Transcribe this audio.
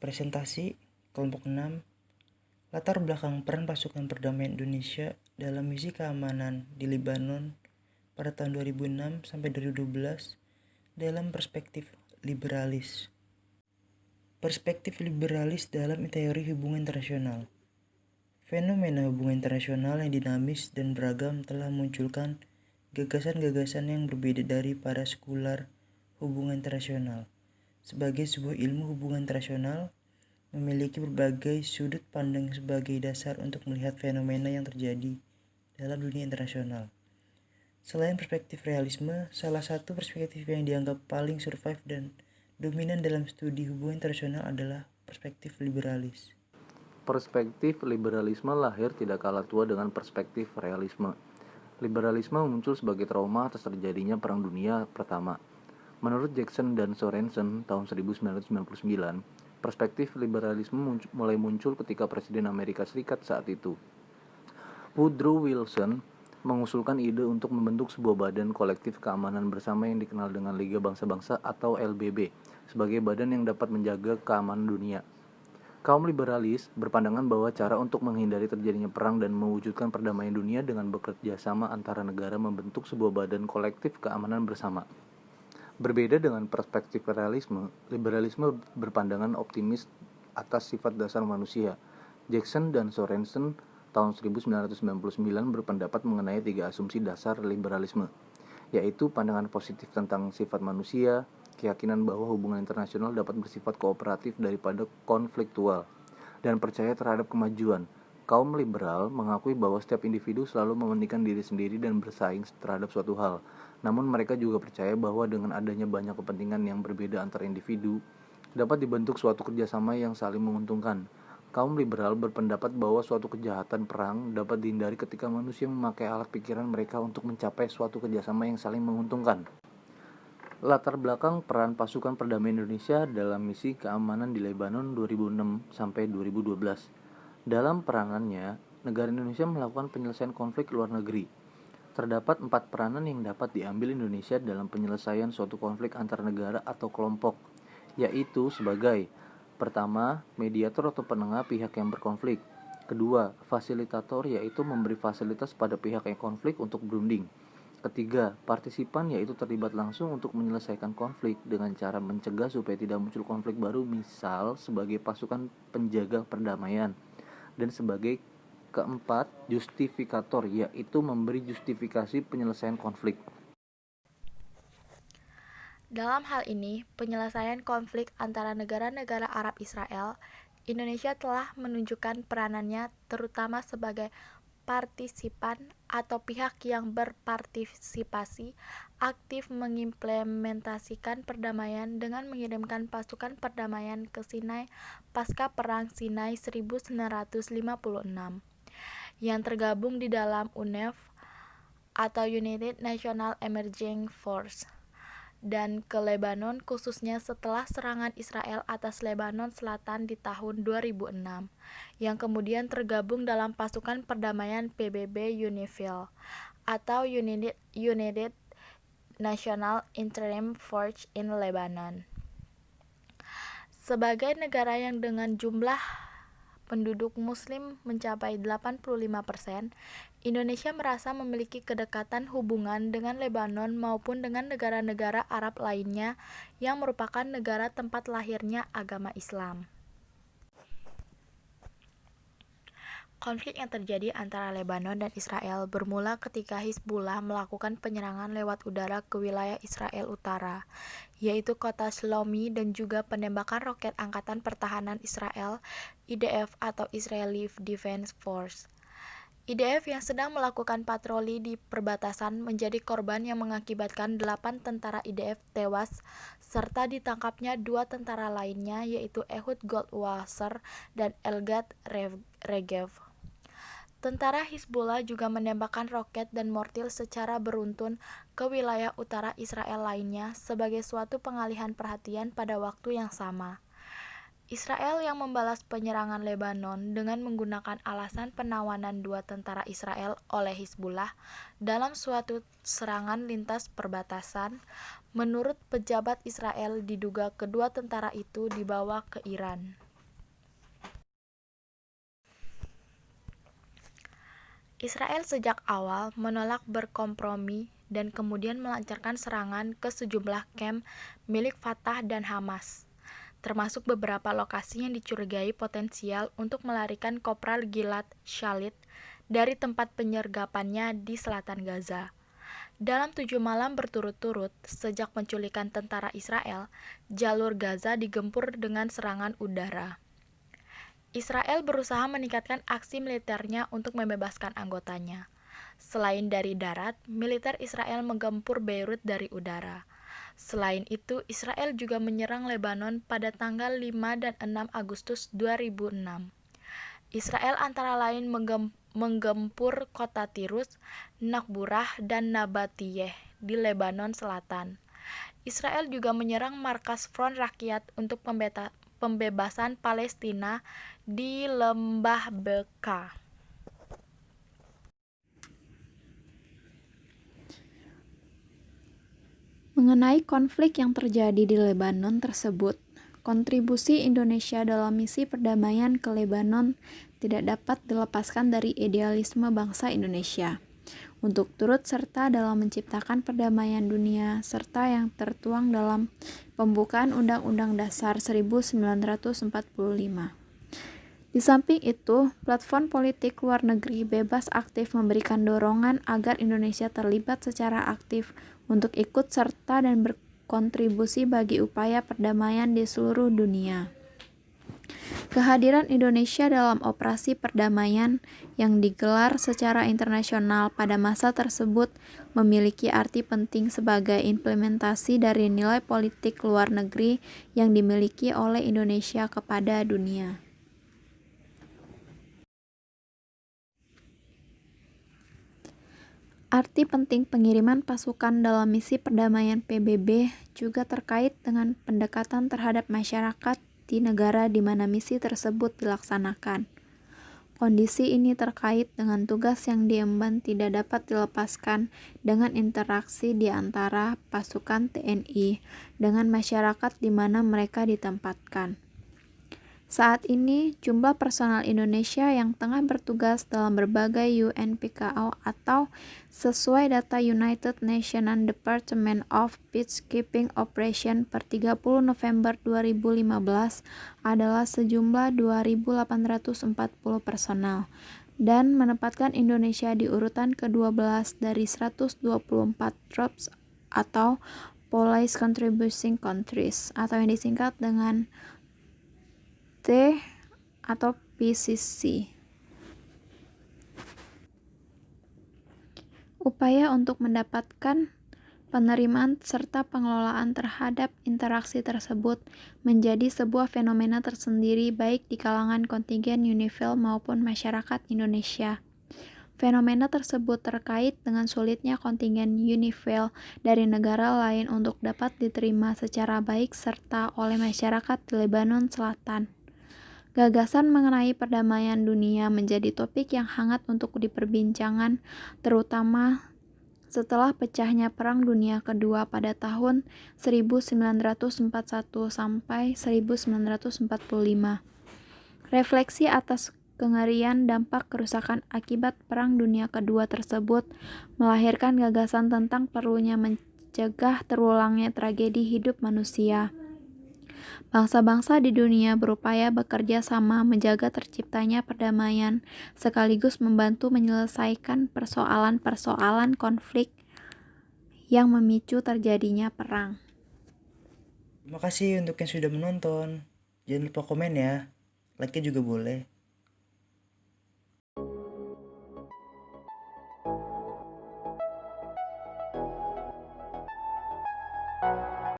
Presentasi kelompok 6, latar belakang peran pasukan perdamaian Indonesia dalam misi keamanan di Lebanon pada tahun 2006 sampai 2012 dalam perspektif liberalis. Perspektif liberalis dalam teori hubungan internasional. Fenomena hubungan internasional yang dinamis dan beragam telah munculkan gagasan-gagasan yang berbeda dari para sekular hubungan internasional. Sebagai sebuah ilmu hubungan internasional, memiliki berbagai sudut pandang sebagai dasar untuk melihat fenomena yang terjadi dalam dunia internasional. Selain perspektif realisme, salah satu perspektif yang dianggap paling survive dan dominan dalam studi hubungan internasional adalah perspektif liberalis. Perspektif liberalisme lahir tidak kalah tua dengan perspektif realisme. Liberalisme muncul sebagai trauma atas terjadinya Perang Dunia Pertama. Menurut Jackson dan Sorensen tahun 1999, perspektif liberalisme mulai muncul ketika Presiden Amerika Serikat saat itu, Woodrow Wilson, mengusulkan ide untuk membentuk sebuah badan kolektif keamanan bersama yang dikenal dengan Liga Bangsa-Bangsa atau LBB sebagai badan yang dapat menjaga keamanan dunia. Kaum liberalis berpandangan bahwa cara untuk menghindari terjadinya perang dan mewujudkan perdamaian dunia dengan bekerja sama antara negara membentuk sebuah badan kolektif keamanan bersama. Berbeda dengan perspektif realisme, liberalisme berpandangan optimis atas sifat dasar manusia. Jackson dan Sorensen tahun 1999 berpendapat mengenai 3 asumsi dasar liberalisme, yaitu pandangan positif tentang sifat manusia, keyakinan bahwa hubungan internasional dapat bersifat kooperatif daripada konfliktual, dan percaya terhadap kemajuan. Kaum liberal mengakui bahwa setiap individu selalu mementingkan diri sendiri dan bersaing terhadap suatu hal. Namun mereka juga percaya bahwa dengan adanya banyak kepentingan yang berbeda antar individu, dapat dibentuk suatu kerjasama yang saling menguntungkan. Kaum liberal berpendapat bahwa suatu kejahatan perang dapat dihindari ketika manusia memakai alat pikiran mereka untuk mencapai suatu kerjasama yang saling menguntungkan. Latar belakang peran pasukan perdamaian Indonesia dalam misi keamanan di Lebanon 2006 sampai 2012. Dalam peranannya, negara Indonesia melakukan penyelesaian konflik luar negeri. Terdapat 4 peranan yang dapat diambil Indonesia dalam penyelesaian suatu konflik antar negara atau kelompok, yaitu sebagai: pertama, mediator atau penengah pihak yang berkonflik. Kedua, fasilitator, yaitu memberi fasilitas pada pihak yang konflik untuk berunding. Ketiga, partisipan, yaitu terlibat langsung untuk menyelesaikan konflik dengan cara mencegah supaya tidak muncul konflik baru, misal sebagai pasukan penjaga perdamaian. Dan sebagai keempat, justifikator, yaitu memberi justifikasi penyelesaian konflik. Dalam hal ini, penyelesaian konflik antara negara-negara Arab Israel, Indonesia telah menunjukkan peranannya terutama sebagai partisipan atau pihak yang berpartisipasi aktif mengimplementasikan perdamaian dengan mengirimkan pasukan perdamaian ke Sinai pasca Perang Sinai 1956 yang tergabung di dalam UNEF atau United National Emerging Force, dan ke Lebanon khususnya setelah serangan Israel atas Lebanon Selatan di tahun 2006 yang kemudian tergabung dalam pasukan perdamaian PBB UNIFIL atau United National Interim Force in Lebanon. Sebagai negara yang dengan jumlah penduduk muslim mencapai 85%, Indonesia merasa memiliki kedekatan hubungan dengan Lebanon maupun dengan negara-negara Arab lainnya yang merupakan negara tempat lahirnya agama Islam. Konflik yang terjadi antara Lebanon dan Israel bermula ketika Hizbullah melakukan penyerangan lewat udara ke wilayah Israel Utara, yaitu kota Shlomi, dan juga penembakan roket Angkatan Pertahanan Israel (IDF) atau Israeli Defense Force. IDF yang sedang melakukan patroli di perbatasan menjadi korban yang mengakibatkan 8 tentara IDF tewas serta ditangkapnya 2 tentara lainnya, yaitu Ehud Goldwasser dan Elgad Regev. Tentara Hizbullah juga menembakkan roket dan mortir secara beruntun ke wilayah utara Israel lainnya sebagai suatu pengalihan perhatian pada waktu yang sama. Israel yang membalas penyerangan Lebanon dengan menggunakan alasan penawanan 2 tentara Israel oleh Hizbullah dalam suatu serangan lintas perbatasan. Menurut pejabat Israel, diduga kedua tentara itu dibawa ke Iran. Israel sejak awal menolak berkompromi dan kemudian melancarkan serangan ke sejumlah kamp milik Fatah dan Hamas, termasuk beberapa lokasi yang dicurigai potensial untuk melarikan Kopral Gilad Shalit dari tempat penyergapannya di selatan Gaza. Dalam 7 malam berturut-turut sejak penculikan tentara Israel, jalur Gaza digempur dengan serangan udara. Israel berusaha meningkatkan aksi militernya untuk membebaskan anggotanya. Selain dari darat, militer Israel menggempur Beirut dari udara. Selain itu, Israel juga menyerang Lebanon pada tanggal 5 dan 6 Agustus 2006. Israel antara lain menggempur kota Tirus, Nakburah, dan Nabatiyeh di Lebanon Selatan. Israel juga menyerang markas Front Rakyat untuk pembebasan Palestina di Lembah Bekaa. Mengenai konflik yang terjadi di Lebanon tersebut, kontribusi Indonesia dalam misi perdamaian ke Lebanon tidak dapat dilepaskan dari idealisme bangsa Indonesia untuk turut serta dalam menciptakan perdamaian dunia serta yang tertuang dalam pembukaan Undang-Undang Dasar 1945. Di samping itu, platform politik luar negeri bebas aktif memberikan dorongan agar Indonesia terlibat secara aktif untuk ikut serta dan berkontribusi bagi upaya perdamaian di seluruh dunia. Kehadiran Indonesia dalam operasi perdamaian yang digelar secara internasional pada masa tersebut memiliki arti penting sebagai implementasi dari nilai politik luar negeri yang dimiliki oleh Indonesia kepada dunia. Arti penting pengiriman pasukan dalam misi perdamaian PBB juga terkait dengan pendekatan terhadap masyarakat di negara di mana misi tersebut dilaksanakan. Kondisi ini terkait dengan tugas yang diemban tidak dapat dilepaskan dengan interaksi di antara pasukan TNI dengan masyarakat di mana mereka ditempatkan. Saat ini, jumlah personal Indonesia yang tengah bertugas dalam berbagai UNPKO atau sesuai data United Nations Department of Peacekeeping Operation per 30 November 2015 adalah sejumlah 2.840 personal dan menempatkan Indonesia di urutan ke-12 dari 124 troops atau Police Contributing Countries atau yang disingkat dengan T atau PCC. Upaya untuk mendapatkan penerimaan serta pengelolaan terhadap interaksi tersebut menjadi sebuah fenomena tersendiri baik di kalangan kontingen UNIFIL maupun masyarakat Indonesia. Fenomena tersebut terkait dengan sulitnya kontingen UNIFIL dari negara lain untuk dapat diterima secara baik serta oleh masyarakat di Lebanon Selatan. Gagasan mengenai perdamaian dunia menjadi topik yang hangat untuk diperbincangkan, terutama setelah pecahnya Perang Dunia Kedua pada tahun 1941 sampai 1945. Refleksi atas kengerian dampak kerusakan akibat Perang Dunia Kedua tersebut melahirkan gagasan tentang perlunya mencegah terulangnya tragedi hidup manusia. Bangsa-bangsa di dunia berupaya bekerja sama menjaga terciptanya perdamaian, sekaligus membantu menyelesaikan persoalan-persoalan konflik yang memicu terjadinya perang. Terima kasih untuk yang sudah menonton. Jangan lupa komen ya. Like-nya juga boleh.